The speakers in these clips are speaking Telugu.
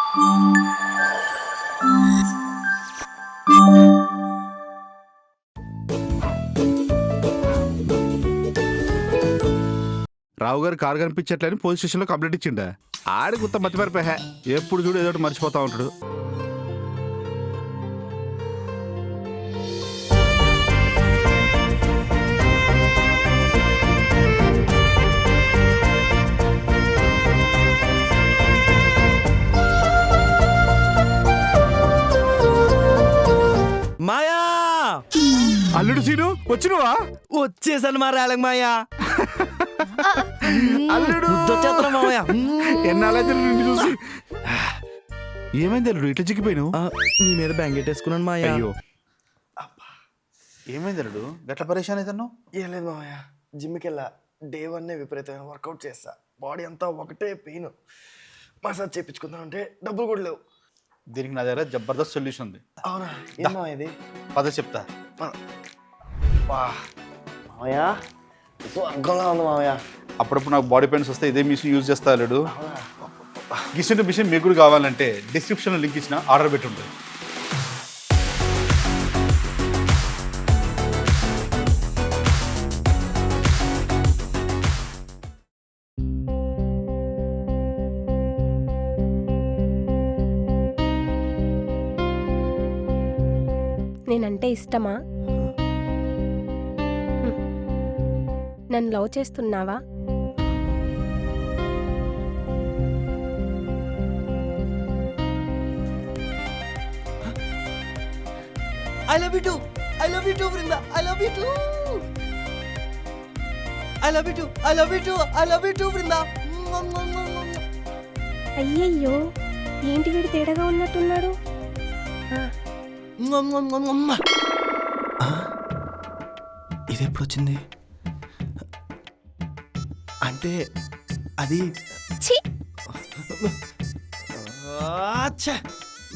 రావు గారు కారు కనిపించట్లని పోలీస్ స్టేషన్లో కంప్లైంట్ ఇచ్చిండా. ఆడి గుత్త మర్చిపోయా, ఎప్పుడు చూడు ఏదో ఒకటి మర్చిపోతా ఉంటాడు. మాయా, అల్లుడు సీను వచ్చినవా? వచ్చేసాను మా రేలంగ్ మాయా. అల్లుడు ముద్దొచ్చేస్తున్నా మామయ్య. ఎన్నాళ్ళైతే నిన్ను చూసి. ఏమైంది అల్లుడు ఇట్లా చిక్కిపోయినావు? నీ మీద బెంగెట్టేసుకున్నాను మాయా. అయ్యో, ఏమైంది అల్లుడు గట్ల పరేషాన్ అవుతున్నావు? ఏం లేదు మామయ్య, జిమ్కి వెళ్ళా. డే 1 విపరీతమైన వర్కౌట్ చేస్తా. బాడీ అంతా ఒకటే పెయిన్. మసాజ్ చేయించుకుందాం అంటే డబ్బులు కూడా లేవు. దీనికి నా దగ్గర జబర్దస్త్ సొల్యూషన్ ఉంది. అవునా? ఏం మామయ్య ఇది? పద చెప్తా. మామయ్య స్వర్గంలా ఉంది మామయ్య. అప్పుడప్పుడు నాకు బాడీ పెయిన్స్ వస్తే ఇదే మిషన్ యూజ్ చేస్తా అల్లుడు. గిసిన మిషన్ మీకు కూడా కావాలంటే డిస్క్రిప్షన్లో లింక్ ఇచ్చిన ఆర్డర్ పెట్టి ఉంటుంది. నేనంటే ఇష్టమా? నన్ను లవ్ చేస్తున్నావా? I love you too. I love you too, Vrinda. I love you too. I love you too. I love you too. I love you too, Vrinda. అయ్యయ్యో, ఏంటి వీడు తేడాగా ఉన్నట్టున్నాడు? ఇది ఎప్పుడు వచ్చింది? అంటే అది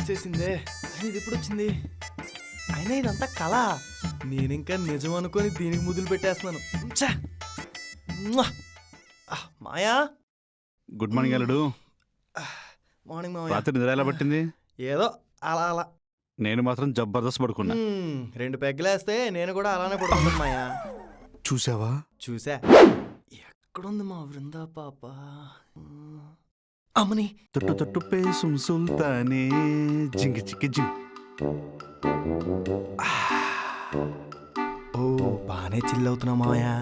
చేసిందే. ఇది ఎప్పుడు వచ్చింది? అయినా ఇదంతా కళ. నేనింకా నిజం అనుకొని దీనికి ముద్దులు పెట్టేస్తున్నాను. మాయా, గుడ్ మార్నింగ్ అల్లుడు. మార్నింగ్ మాయా. రాత్రి నిద్ర ఎలా పట్టింది? ఏదో అలా అలా. నేను మాత్రం జబర్దస్త్ పడుకున్నా. 2 పెగ్గలేస్తే నేను కూడా అలానే పడుకున్నాను మాయా. చూసావా? చూసా. ఎక్కడుంది మా వృందా పాప? అమ్మని తొట్టు తొట్టు పేసుం సుల్తానే జింగి చిక్కి జింగ్. ఓ బానే చిల్ అవుతున్నా మాయా.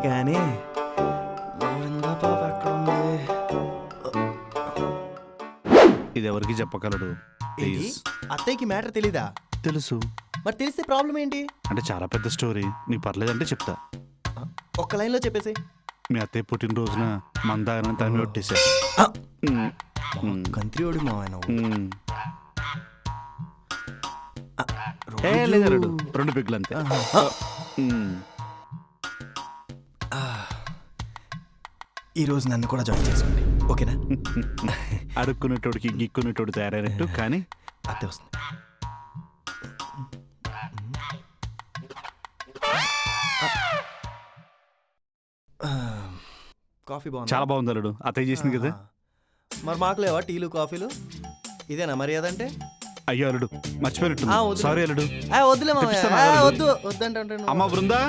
కానీ మా వృందా పాప ఎక్కడుంది? ఇది ఎవరికి చెప్పగలడు? ఏంటి? అత్తయ్యకి మ్యాటర్ తెలీదా? తెలుసు. మరి తెలిస్తే ప్రాబ్లం ఏంటి? అంటే చాలా పెద్ద స్టోరీ. నీకు పర్లేదంటే చెప్తా. ఒక్క లైన్లో చెప్పేసి. మీ అత్తయ్య పుట్టినరోజున మందాగనం తరిమి కొట్టేశా. కంత్రియోడు మావా నువ్వు. లేదు అల్లుడు, 2 పెగ్గులు అంతే. ఈరోజు నన్ను కూడా జాయిన్ చేసుకోండి, ఓకేనా? అడుక్కునేటోడికి గిక్కునేటోడు తయారైనట్టు. కానీ అత్తే వస్తుంది. కాఫీ బాగుంది. చాలా బాగుంది అల్లుడు, అత్తయ్య చేసింది కదా. మరి మాకు లేవా టీలు కాఫీలు? ఇదేనా మర్యాద అంటే? అయ్యో అల్లుడు, మర్చిపోయినట్టు. సారీ అల్లుడు. వద్దులే వద్దు వద్దంటే. అమ్మ బృందా,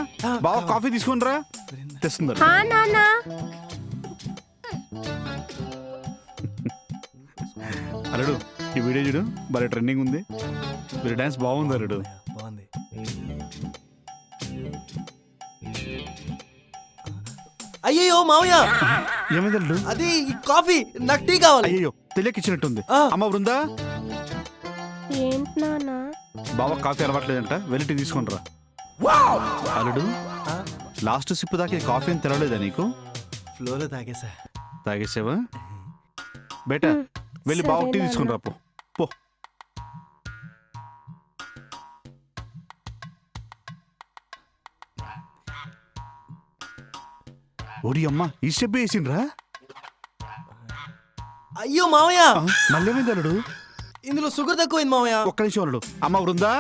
బావ కాఫీ తీసుకుంటారా? తెస్తుంది. అల్లుడు, ఈ వీడియో చూడు, భలే ట్రెండింగ్ ఉంది. వీడి డాన్స్ బాగుంది అల్లుడు. బాగుంది. అయ్యో మావయ్య, ఏమైంది అల్లుడు? అది కాఫీ, నాకు టీ కావాలి. అయ్యో తెలియక ఇచ్చినట్టుంది. అమ్మ బృందా, ఏంటి నాన్నా? బావ కాఫీ అలవాట్లేదంట, వెళ్ళి టీ తీసుకుంటారా. అల్లుడు, లాస్ట్ సిప్ దాకా కాఫీ అని తెలవలేదా నీకు? ఫ్లోలో తాగేసా. తాగేసావా? బేటా వెళ్ళి బావ టీ తీసుకుని పో. పో. ఓడి అమ్మ, ఈ స్టెప్ వేసిండ్రా? అయ్యో మావయ్య, మళ్ళీ ఏమైంది అల్లుడు? ఇందులో షుగర్ తక్కువైంది మావయ్య. ఒక్క నిమిషం అల్లుడు. అమ్మ బృందా,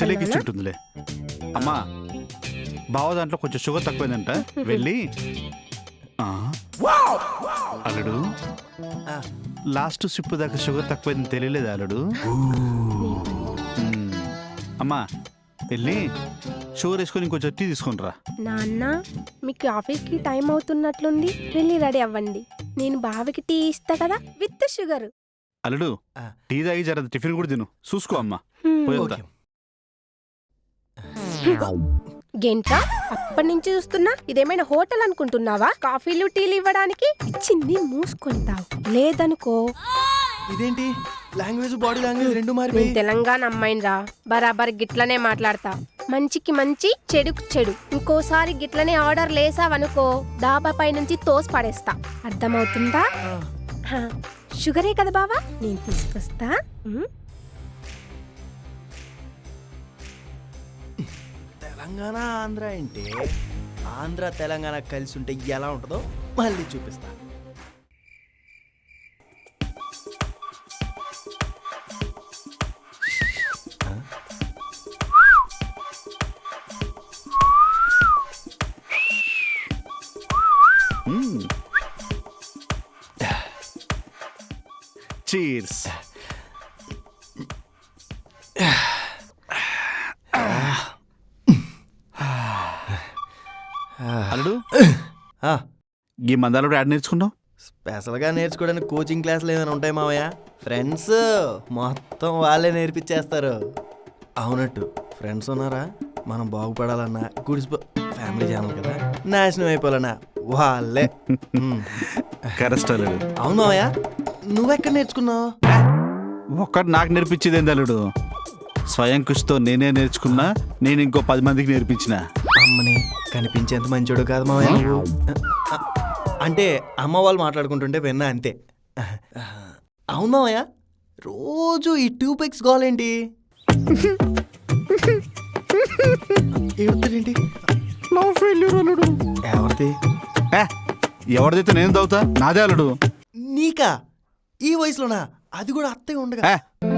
తెలియక ఇచ్చుంటుందిలే. అమ్మా, బావ దాంట్లో కొంచెం షుగర్ తక్కువైందంట, వెళ్ళి అల్లుడు ఆ, లాస్ట్ సిప్ దాకా షుగర్ తక్కువైంది తెలియలేదు అల్లుడు. అమ్మా వెళ్ళి షుగర్ వేసుకొని ఇంకొంచెం టీ తీసుకుని రా. నాన్న మీకు ఆఫీస్కి టైం అవుతున్నట్లుంది, వెళ్ళి రెడీ అవ్వండి. నేను బావకి టీ ఇస్తా కదా విత్ షుగర్. అల్లుడు ఆ. టీ తాగి జర టిఫిన్ కూడా తిను. చూసుకో అమ్మా. పోయి వెళ్తా. గేంట్రా అప్పటి నుంచి చూస్తున్నా, ఇదేమైనా హోటల్ అనుకుంటున్నావా? కాఫీలు టీలు ఇవ్వడానికి ఇచ్చింది మూసుకొని తాగు, లేదనుకో. ఇదేంటి లాంగ్వేజ్ బాడీ లాంగ్వేజ్ రెండు నేను మారిపోయి. తెలంగాణ అమ్మాయినరా, బరాబర్ గిట్లనే మాట్లాడతా. మంచికి మంచి చెడుకు చెడు. ఇంకోసారి గిట్లనే ఆర్డర్ లేసావనుకో డాబా పై నుంచి తోసి పడేస్తా. అర్థమవుతుందా? హా, షుగరే కదా బావా, నేను తీసుకొస్తా. తెలంగాణ ఆంధ్ర అంటే ఆంధ్ర తెలంగాణ కలిసి ఉంటే ఎలా ఉంటుందో మళ్ళీ చూపిస్తా. చీర్స్. అల్లుడు ఆ, ఈ మందాలు యాడ్ నేర్చుకున్నావు? స్పెషల్గా నేర్చుకోవడానికి కోచింగ్ క్లాసులు ఏమైనా ఉంటాయి మావయ్య? ఫ్రెండ్స్ మొత్తం వాళ్ళే నేర్పించేస్తారు. అవునట్టు ఫ్రెండ్స్ ఉన్నారా? మనం బాగుపడాలన్నా గుడిసిపో ఫ్యామిలీ ఛానల్ కదా, నాశనం అయిపోవాలన్నా వాళ్ళే. కరెస్ట్ అల్లుడు. అవును మావయ్య, నువ్వెక్కడ నేర్చుకున్నావు? ఒక్కటి నాకు నేర్పించేది ఏంది అల్లుడు? స్వయం కృషితో నేనే నేర్చుకున్నా, నేను ఇంకో 10 మందికి నేర్పించిన. అమ్మని కనిపించేంత మంచోడు కాదు మావయ్య నువ్వు. అంటే అమ్మ వాళ్ళు మాట్లాడుకుంటుంటే విన్నా అంతే. అవును మావయ్య, రోజు ఈ 2 పెగ్స్ గోలేంటి? ఏడుతారేంటి? ఎవరిది? ఎవరిదైతే నేను తాగుతా, నాదే అల్లుడు. నీకా? ఈ వయసులోనా? అది కూడా అత్తయ్య ఉండగా.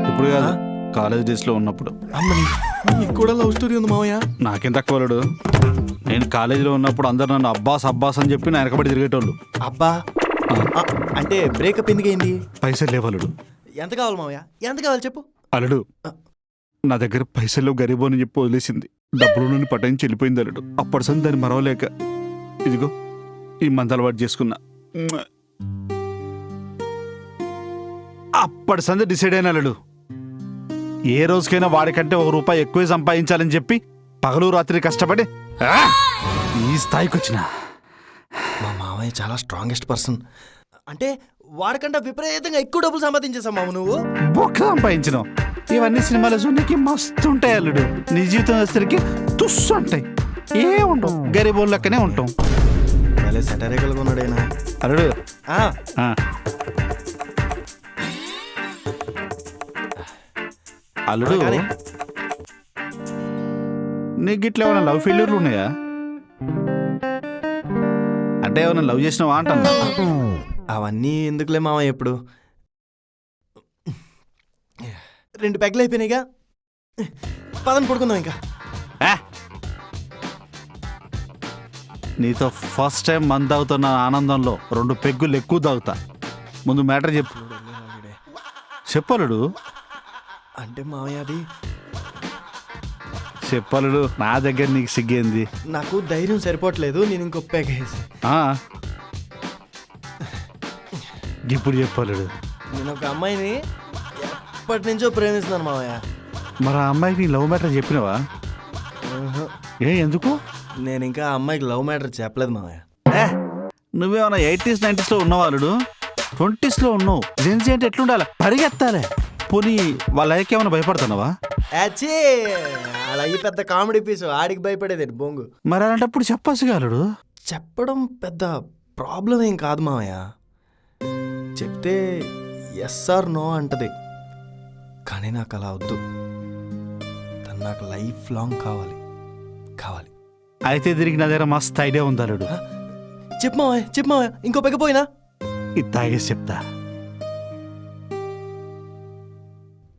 ఇప్పుడు కాదు, కాలేజ్ డేస్ లో ఉన్నప్పుడు. అమ్మని నీకు కూడా లవ్ స్టోరీ ఉంది మావయ్య? నాకేం తక్కువ అల్లుడు. నేను కాలేజీలో ఉన్నప్పుడు అందరు నన్ను అబ్బాస్ అబ్బాస్ అని చెప్పి నా వెనకబడి తిరిగేటోళ్ళు. అబ్బా, అంటే బ్రేకప్ ఎందుకైంది? పైసలు లేవు అల్లుడు. ఎంత కావాలి మావయ్య? ఎంత కావాలి చెప్పు. అల్లుడు నా దగ్గర పైసలు గరీబో అని చెప్పి వదిలేసింది. డబ్బులు నన్ను పటాయించి వెళ్ళిపోయింది అల్లుడు. అప్పటి సంది దాన్ని మరవలేక ఇదిగో ఈ మందు అలవాటు చేసుకున్నా. అప్పటి సంది డిసైడ్ అయిన అల్లుడు, ఏ రోజుకైనా వాడికంటే ₹1 ఎక్కువే సంపాదించాలని చెప్పి పగలు రాత్రి కష్టపడి ఈ స్థాయికి వచ్చిన. మా మామయ్య చాలా స్ట్రాంగెస్ట్ పర్సన్. అంటే వాడికంటే విపరీతంగా ఎక్కువ డబ్బులు సంపాదించేసావు మామ నువ్వు. బొక్క సంపాదించినావు. ఇవన్నీ సినిమాల చూడడానికి మస్తు ఉంటాయి అల్లుడు. నీ జీవితం వచ్చేసరికి తుస్సు ఉంటాయి, ఏ ఉండవు, గరీబోళ్ళ లెక్కనే ఉంటాం. భలే సెటరికల్గా ఉన్నాడైనా అల్లుడు. అల్లుడు నీకు ఇట్లా ఏమైనా లవ్ ఫెయిల్యూర్లు ఉన్నాయా? అంటే ఏమైనా లవ్ చేసినావా అంటున్నా. అవన్నీ ఎందుకులే మామ. ఎప్పుడు 2 పెగ్లు అయిపోయినాయిగా, పదని పడుకుందాం ఇంకా. నీతో ఫస్ట్ టైం మందు తాగుతున్న ఆనందంలో 2 పెగ్గులు ఎక్కువ తాగుతా. ముందు మ్యాటర్ చెప్పు. చెప్పలుడు. అంటే మామయ్య అది చెప్పలుడు, నా దగ్గర నీకు సిగ్గేంది? నాకు ధైర్యం సరిపోవట్లేదు, నేను ఇంకో పెగేసి. ఇప్పుడు చెప్పలుడు. నేను ఒక అమ్మాయిని ఎప్పటి నుంచో ప్రేమిస్తున్నాను మామయ్య. మరి ఆ అమ్మాయికి నీ లవ్ మ్యాటర్ చెప్పినావా? ఎందుకు? నేను ఇంకా ఆ అమ్మాయికి లవ్ మ్యాటర్ చెప్పలేదు మామయ్య. నువ్వేమన్నా 80s 90s లో ఉన్నవాళ్ళు, 20s లో ఉన్నావు. జెన్సీ అంటే ఎట్లుండాలి? పరిగెత్తాలి. పోనీ వాళ్ళ అయ్యకి ఏమైనా భయపడుతున్నావా? అలాగే పెద్ద కామెడీ పీసు, ఆడికి భయపడేది బొంగు. మరి అలాంటప్పుడు చెప్పచ్చుగాలుడు. చెప్పడం పెద్ద ప్రాబ్లం ఏం కాదు మామయ్య. చెప్తే ఎస్ ఆర్ నో అంటది. కానీ నాకు అలా వద్దు. తను నాకు లైఫ్ లాంగ్ కావాలి. అయితే తిరిగి నా దగ్గర మస్తు ఐడియా ఉంది అల్లుడు. చెప్పు మావయ్య, ఇంకో పెగ్గపోయినా ఇది తాగేసి చెప్తా.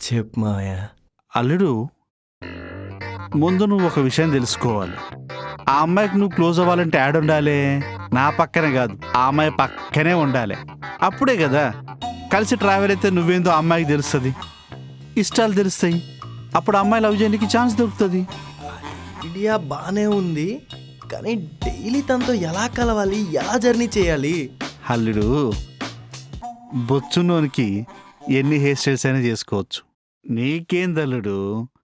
చెప్పు మావయ్య. అల్లుడు, ముందు నువ్వు ఒక విషయం తెలుసుకోవాలి. ఆ అమ్మాయికి నువ్వు క్లోజ్ అవ్వాలంటే యాడ్ ఉండాలి. నా పక్కనే కాదు ఆ అమ్మాయి పక్కనే ఉండాలి. అప్పుడే కదా కలిసి ట్రావెల్ అయితే నువ్వేందో ఆ అమ్మాయికి తెలుస్తుంది, ఇష్టాలు తెలుస్తాయి. అప్పుడు అమ్మాయి లవ్ చేయడానికి ఛాన్స్ దొరుకుతుంది. ఐడియా బాగానే ఉంది, కానీ డైలీ తనతో ఎలా కలవాలి, ఎలా జర్నీ చేయాలి? అల్లుడు, బొచ్చునోనికి ఎన్ని హెయిర్ స్టైల్స్ అయినా చేసుకోవచ్చు. నీకేం తల్లుడు,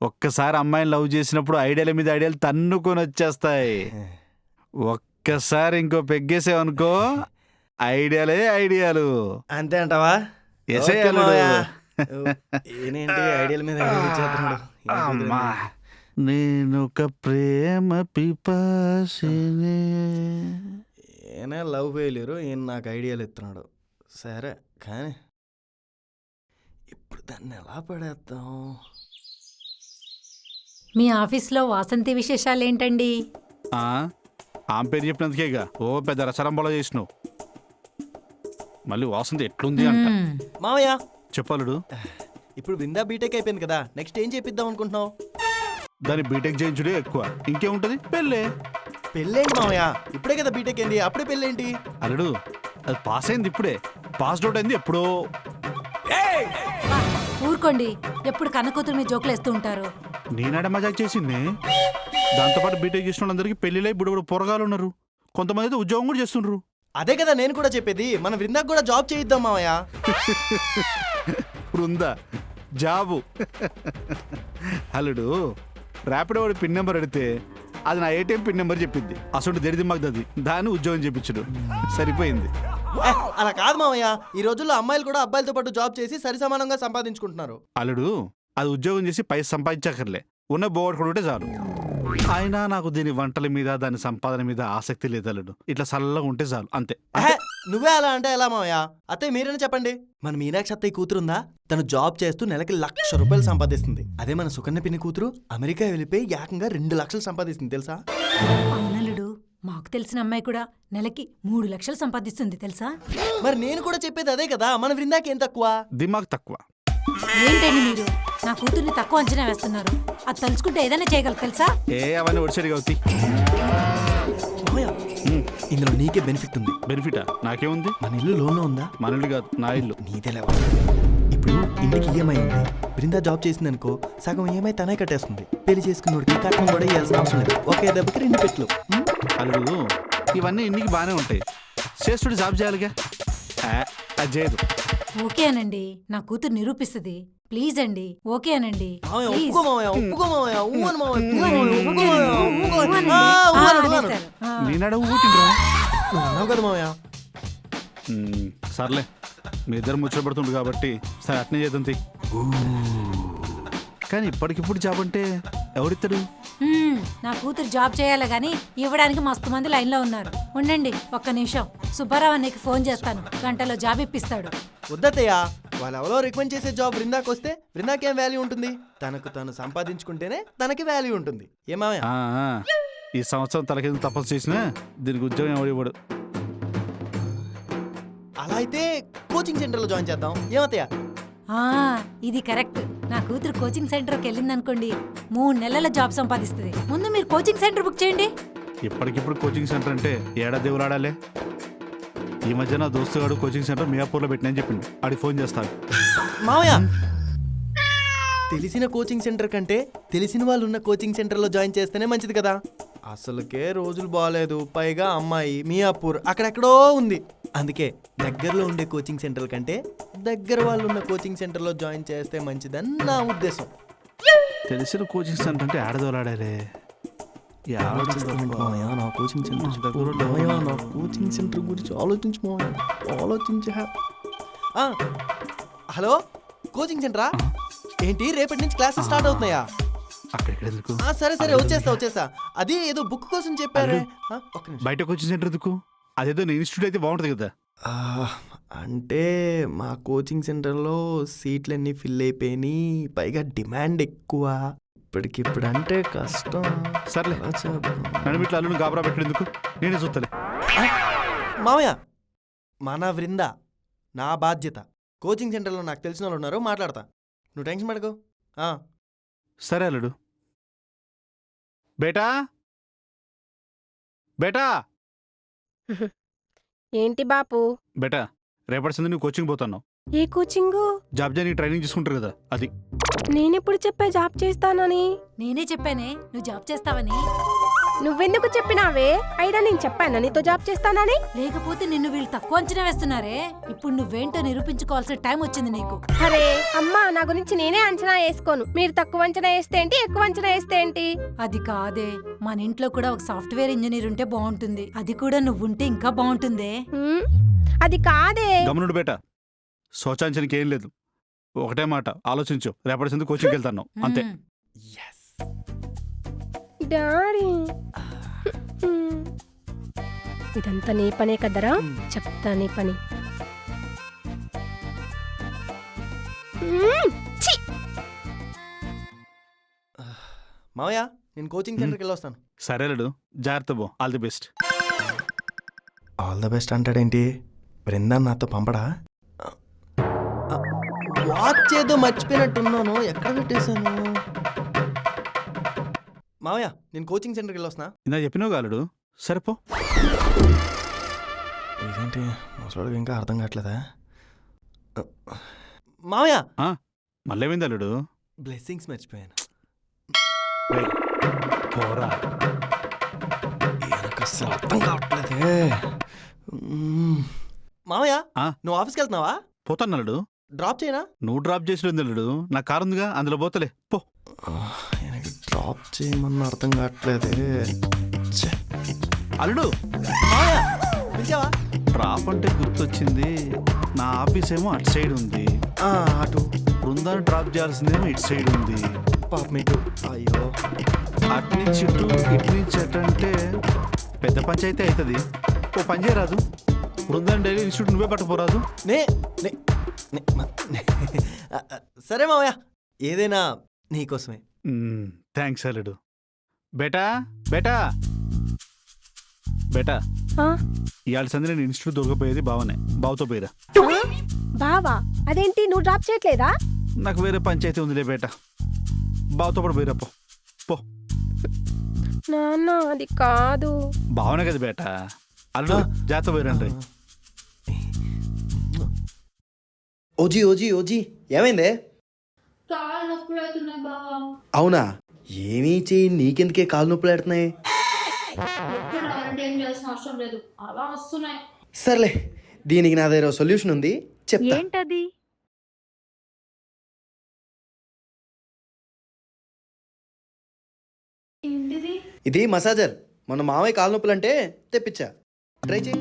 ఒక్కసారి అమ్మాయిని లవ్ చేసినప్పుడు ఐడియాల మీద ఐడియాలు తన్నుకొని వచ్చేస్తాయి. ఒక్కసారి ఇంకో పెగ్గేసావనుకో ఐడియాలే ఐడియాలు. అంతే అంటావా? ఎసే ఓకే అల్లుడు. మావయ్య. ఏనేంటి ఐడియాల మీద ఐడియాలు ఇచ్చేస్తున్నాడు? ఏం అమ్మా, కుదిరింది? నేనొక ప్రేమ పిపాసిని. ఏనే లవ్ ఫెయిల్యూరు, ఈయన నాకు ఐడియాలు ఇస్తున్నాడు. సరే కానీ ఇప్పుడు దాన్ని ఎలా పడేద్దాం? మీ ఆఫీస్లో వాసంతి విశేషాలేంటండి? ఆమె పేరు చెప్పినందుకేగా ఓ పెద్ద రసరంబలో చేసినావు. మళ్ళీ వాసంతి ఎట్లుంది అంట. మ్మ్. మావయ్య, చెప్పాలడు, ఇప్పుడు బృందా బీటెక్ అయిపోయింది కదా, నెక్స్ట్ ఏం చేపిద్దాం అనుకుంటున్నావు? దాన్ని బీటెక్ చేయించుడే ఎక్కువ, ఇంకేముంటది పెళ్ళే. పెళ్ళేంటి మావయ్య? ఇప్పుడే కదా బీటెక్ అయింది, అప్పుడే పెళ్ళేంటి? అల్లుడు, అది పాస్ అయింది ఇప్పుడే, పాస్ అవుట్ అయింది ఎప్పుడో. ఊరుకోండి, ఎప్పుడు కన్నకూతురు మీద జోకులు వేస్తూ ఉంటారు. నేనాడ మజాక్ చేసింది. దాంతోపాటు బీటెక్ చేసిన వాళ్ళందరికీ పెళ్లిలై బుడబుడు పొరగాలు ఉన్నారు, కొంతమంది అయితే ఉద్యోగం కూడా చేస్తుండ్రు. అదే కదా నేను కూడా చెప్పేది, మన బృందాకు కూడా జాబ్ చేయిద్దాం మావయ్య. ఉందా జాబు? అల్లుడు, ర్యాపిడో వాడి పిన్ నెంబర్ అడిగితే అది నా ఏటీఎం పిన్ నెంబర్ చెప్పింది. అసలు దరిది మాకు దాన్ని ఉద్యోగం చేయించుడు సరిపోయింది. అలా కాదు మావయ్య, ఈ రోజుల్లో అమ్మాయిలు కూడా అబ్బాయిలతో పాటు జాబ్ చేసి సరి సమానంగా సంపాదించుకుంటున్నారు. అల్లుడు, అది ఉద్యోగం చేసి పైసలు సంపాదించక్కర్లే, ఉన్న బోగొట్టుకుంటే చాలు. అయినా నాకు దీని వంటల మీద దాని సంపాదన మీద ఆసక్తి లేదు అల్లుడు. ఇట్లా చల్లగా ఉంటే చాలు, అంతే. నువ్వే అలా అంటే ఎలా మావయ్య? అత్తయ్య మీరైనా చెప్పండి. మన మీనాక్షి అత్తయ్య కూతురుందా, తను జాబ్ చేస్తూ నెలకి ₹1,00,000 సంపాదిస్తుంది. అదే మన సుకన్య పిన్ని కూతురు అమెరికా వెళ్ళిపోయి ఏకంగా 2 లక్షలు సంపాదిస్తుంది తెలుసా? అవునల్లుడు, మాకు తెలిసిన అమ్మాయి కూడా నెలకి 3 లక్షలు సంపాదిస్తుంది తెలుసా? మరి నేను కూడా చెప్పేది అదే కదా, మన బృందాకి ఏం తక్కువ? దిమాగ్ తక్కువ. ఏంటండి మీరు నా కూతుర్ని తక్కువ అంచనా వేస్తున్నారు? అది తలుచుకుంటే ఏదైనా చేయగలరు తెలుసా? అవన్నీ ఒడిసడిగా అవుతాయి. మావయ్య, ఇందులో నీకే బెనిఫిట్ ఉంది. బెనిఫిటా? నాకేముంది? మన ఇల్లు లోన్లో ఉందా? మన ఇల్లు కాదు, నా ఇల్లు. నీదేలేవా? ఇప్పుడు ఇంటికి ఈఎంఐ ఉంది. బృందా జాబ్ చేసింది అనుకో, సగం ఈఎంఐ తనే కట్టేస్తుంది. పెళ్లి చేసుకున్నోడికి కట్నం కూడా ఇవ్వాల్సిన అవసరం లేదు. ఒకే దెబ్బకి 2 పెట్లు. అల్లుడు, ఇవన్నీ ఇంటికి బాగానే ఉంటాయి, చేస్తుడు జాబ్ చేయాలిగా. అది చేయదు. ఓకే అనండి, నా కూతురు నిరూపిస్తుంది. ప్లీజ్ అండి, ఓకే అనండి. మావయ్య, ప్లీజ్. ఒప్పుకో మావయ్య, ఒప్పుకో మావయ్య, ఊ అను మావయ్య, ప్లీజ్ మావయ్య, ఒప్పుకో ఓకే మావయ్య, అనండి. ఒప్పుకో. ఊ అనండి. ఊ అను, ఊ అను. అనేశారు. నేనాడ ఊటిండ్రా. నువ్వు అన్నావు కదా మావయ్య. సర్లే, మీ ఇద్దరు ముచ్చటపడుతుండ్రు కాబట్టి సరే అట్నే చేద్దాం తీ. కానీ ఇప్పటికిప్పుడు జాబ్ అంటే ఎవరిస్తాడు? నా కూతురు జాబ్ చేయాలి గాని ఇవ్వడానికి మస్తు మంది లైన్లో ఉన్నారు. ఉండండి ఒక్క నిమిషం, సుబ్బారావు అన్నయ్యకి ఫోన్ చేస్తాను, గంటలో జాబ్ ఇప్పిస్తాడు. వద్దత్తయ్య, వాళ్ళు ఎవరో రికమెండ్ చేసే జాబ్ బృందాకి వస్తే బృందాకి ఏం వాల్యూ ఉంటుంది? తనకు తను సంపాదించుకుంటేనే తనకి వాల్యూ ఉంటుంది. ఏమావయ్య? ఈ సంవత్సరం తలకింద తపస్సు చేసినా దీనికి ఉద్యోగం ఎవడు ఇవ్వడు. అలా అయితే కోచింగ్ సెంటర్లో జాయిన్ చేద్దాం, ఏమత్తయ్య? ఇది కరెక్ట్. నా కూతురు కోచింగ్ సెంటర్కి వెళ్ళిందనుకోండి, 3 నెలల జాబ్ సంపాదిస్తుంది. ముందు మీరు కోచింగ్ సెంటర్ బుక్ చేయండి. ఇప్పటికిప్పుడు కోచింగ్ సెంటర్ అంటే ఏడా దేవులాడాలే. ఈ మధ్య నా దోస్తుగాడు కోచింగ్ సెంటర్ మియాపూర్లో పెట్టినని చెప్పింది, ఆడికి ఫోన్ చేస్తాను. మావయ్య, తెలిసిన కోచింగ్ సెంటర్ కంటే తెలిసిన వాళ్ళు ఉన్న కోచింగ్ సెంటర్లో జాయిన్ చేస్తేనే మంచిది కదా. అసలుకే రోజులు బాగాలేదు, పైగా అమ్మాయి మియాపూర్ అక్కడెక్కడో ఉంది. అందుకే దగ్గరలో ఉండే కోచింగ్ సెంటర్ కంటే దగ్గర వాళ్ళు ఉన్న కోచింగ్ సెంటర్లో జాయిన్ చేస్తే మంచిదని నా ఉద్దేశం. తెలిసిన కోచింగ్ సెంటర్ అంటే ఆడదోలాడాలే. మావయ్య, నా కోచింగ్ సెంటర్ మావయ్య, నా కోచింగ్ సెంటర్ గురించి ఆలోచించు మావయ్య, ఆలోచించ. Hello, coaching సెంటరా? ఏంటి రేపటి నుంచి క్లాసెస్ స్టార్ట్ అవుతున్నాయా? అక్కడెక్కడ ఎందుకు? సరే సరే, వచ్చేస్తా. అది ఏదో బుక్ కోసం చెప్పారే. ఒక్క నిమిషం. బయట కోచింగ్ సెంటర్ ఎందుకు? అదేదో నీ ఇన్స్టిట్యూట్ అయితే బాగుంటుంది కదా. అంటే మా కోచింగ్ సెంటర్లో సీట్లన్నీ ఫిల్ అయిపోయినాయి, పైగా డిమాండ్ ఎక్కువ. ఇప్పటికిప్పుడు అంటే కష్టం. సర్లే, ఎలా చేద్దాం? నన్ను ఇట్లా అల్లుని గాబరా పెట్టేందుకు, నేనే చూస్తాలే. మావయ్య, మన బృంద నా బాధ్యత. కోచింగ్ సెంటర్లో నాకు తెలిసిన వాళ్ళు ఉన్నారు, మాట్లాడతా. నువ్వు టెన్షన్ పడకు. సరే అల్లుడు. బేటా బేటా ఏంటి బాపు? బేటా రేపటి సంది నువ్వు కోచింగ్ పోతున్నావు. ఏ కోచింగు? జాబ్ జాయిన్ ట్రైనింగ్ తీసుకుంటారు కదా అది. నేనెప్పుడు చెప్పా జాబ్ చేస్తానని? నేనే చెప్పానే నువ్వు జాబ్ చేస్తావని. నువ్వెందుకు చెప్పినావే? అయినా నేను చెప్పానా నీతో జాబ్ చేస్తానని? లేకపోతే నిన్ను వీళ్ళు తక్కువ అంచనా వేస్తున్నారే. ఇప్పుడు నువ్వేంటో నిరూపించుకోవాల్సిన టైం వచ్చింది నీకు. అరే అమ్మా, నా గురించి నేనే అంచనా వేసుకోను. మీరు తక్కువ అంచనా వేస్తే ఏంటి, ఎక్కువ అంచనా వేస్తే ఏంటి? అది కాదే, మన ఇంట్లో కూడా ఒక సాఫ్ట్వేర్ ఇంజనీర్ ఉంటే బాగుంటుంది. అది కూడా నువ్వుంటే ఇంకా బాగుంటుందే. హ్మ్? అది కాదే. గమనుడు బేటా, శోచాంచనికి ఏం లేదు. ఒకటే మాట ఆలోచించు, రేపటి సంది కోచింగ్కి వెళ్తాను అంతే. మ్మ్. డాడీ, ఇదంతా నీ పనే కదరా? చెప్తా నీ పని. ఛీ! మావయ్య నేను కోచింగ్ సెంటర్కి వెళ్ళొస్తాను. సరేలేడు, జాగ్రత్త బో. All the best. All the best అంటాడేంటి? బృందాన్ని నాతో పంపడా? వాచ్ ఏదో మర్చిపోయినట్టున్నాను. ఎక్కడ పెట్టేశాను? మావయ్య నేను కోచింగ్ సెంటర్కి వెళ్ళొస్తున్నా. ఇందా చెప్పినావు గాలుడు. సరేపో. ఇదేంటి ముసలోడికి ఇంకా అర్థం కావట్లేదా? మావయ్య మళ్ళేమైంది అల్లుడు? బ్లెస్సింగ్స్ మర్చిపోయాను. రేయ్, పోరా. నాకు అస్సలు అర్థం కావట్లేదే. మావయ్య నువ్వు ఆఫీస్కి వెళ్తున్నావా? పోతాను అల్లుడు. డ్రాప్ చేయనా? నువ్వు డ్రాప్ చేసిన అల్లుడు, నా కారు ఉందిగా, అందులో పోతలే పో. డ్రాప్ చేయమన్నా అర్థం కావట్లేదే. అల్లుడు, మావయ్య పిలిచావా? డ్రాప్ అంటే గుర్తొచ్చింది. నా ఆఫీస్ ఏమో అటు సైడ్ ఉంది. అటు బృందాన్ని డ్రాప్ చేయాల్సిందేమో ఇటు సైడ్ ఉంది. పాప మీటు. అయ్యో, అటు నుంచి ఇటు, ఇటు నుంచి అటు అంటే పెద్ద పంచాయతీ అవుతుంది. ఓ పని చేయరాదు, బృందాన్ని డైలీ ఇన్స్టిట్యూట్ నువ్వే పట్టుకోరాదు. నే నే నే నే. సరే మావయ్య, ఏదైనా నీకోసమే. థ్యాంక్స్ అల్లుడు. బేటా బేటా బేటా, ఆ? ఇవాళ సంది నేను ఇన్స్టిట్యూట్ దొరకపోయేది బావనే. బావతో పోయిరా. బావా, అదేంటి నువ్వు డ్రాప్ చేయట్లేదా? నాకు వేరే పంచాయతీ ఉందిలే బేటా. బావతో పాటు పోయిరా పో. పో. నాన్న అది కాదు. బావనే కదా బేటా. అల్లుడు జాగ్రత్త పోయిరండి. ఓజీ ఓజీ ఓజీ ఏమైందే? కాళ్ళు నొప్పులు అవుతున్నాయి బావా. అవునా? ఏమీ చెయ్యి, నీకెందుకే కాళ్ళు నొప్పులు పెడుతున్నాయి? నొప్పులు రావాలంటే ఏం చేయాల్సిన అవసరం లేదు, అలా వస్తున్నాయి. సర్లే, దీనికి నా దగ్గర సొల్యూషన్ ఉంది, చెప్తా. ఏంటది? ఏంటిది? ఇది మసాజర్. మన మామయ్య కాళ్ళు నొప్పులు అంటే తెప్పించా, ట్రై చేయి.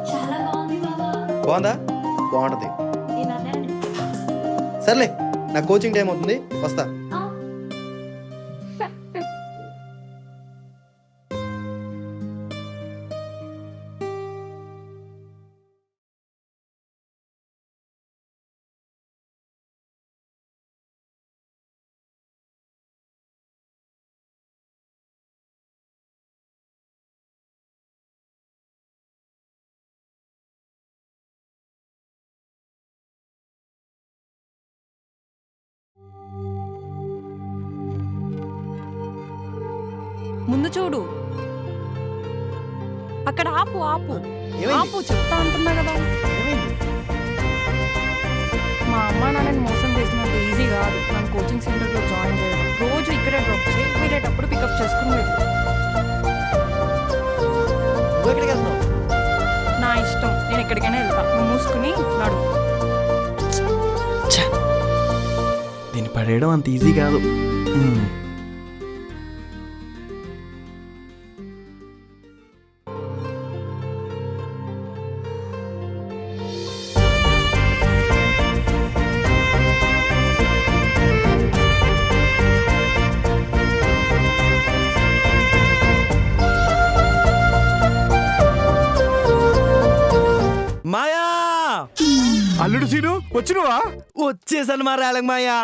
చాలా బాగుంది బావా. బాగుందా? బాగుంటది. నేను అన్నాను. సర్లే, నా కోచింగ్ టైం అవుతుంది, వస్తా. ఆ, ముందు చూడు, అక్కడ ఆపు ఆపు ఏమైంది? ఆపు, చెప్తా అంటున్నా కదా. ఏమైంది? మా అమ్మ నాన్నని మోసం చేసినంత ఈజీ కాదు నన్ను కోచింగ్ సెంటర్లో జాయిన్ చేయడం. రోజు ఇక్కడే డ్రాప్ చేసి వెళ్ళేటప్పుడు పికప్ చేసుకుని వెళ్ళు. నువ్వు ఎక్కడికి వెళ్తున్నావు? నా ఇష్టం, నేను ఎక్కడికైనా వెళ్తా. నువ్వు మూసుకుని నడు. దీన్ని పడేయడం అంత ఈజీ కాదు. మాయా, అల్లుడు సీను వచ్చినవా? వచ్చేసాను మా రేలంగ్ మాయా.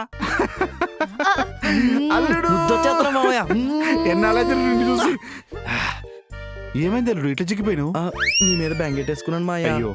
అల్లుడు వచ్చేస్తున్నా మామయ్య. ఎన్నాళ్ళైతే నిన్ను చూసి. ఏమైంది అల్లుడు, ఇట్లా చిక్కిపోయినావు? నీ మీద బెంగెట్టేసుకున్నాను మాయా. అయ్యో,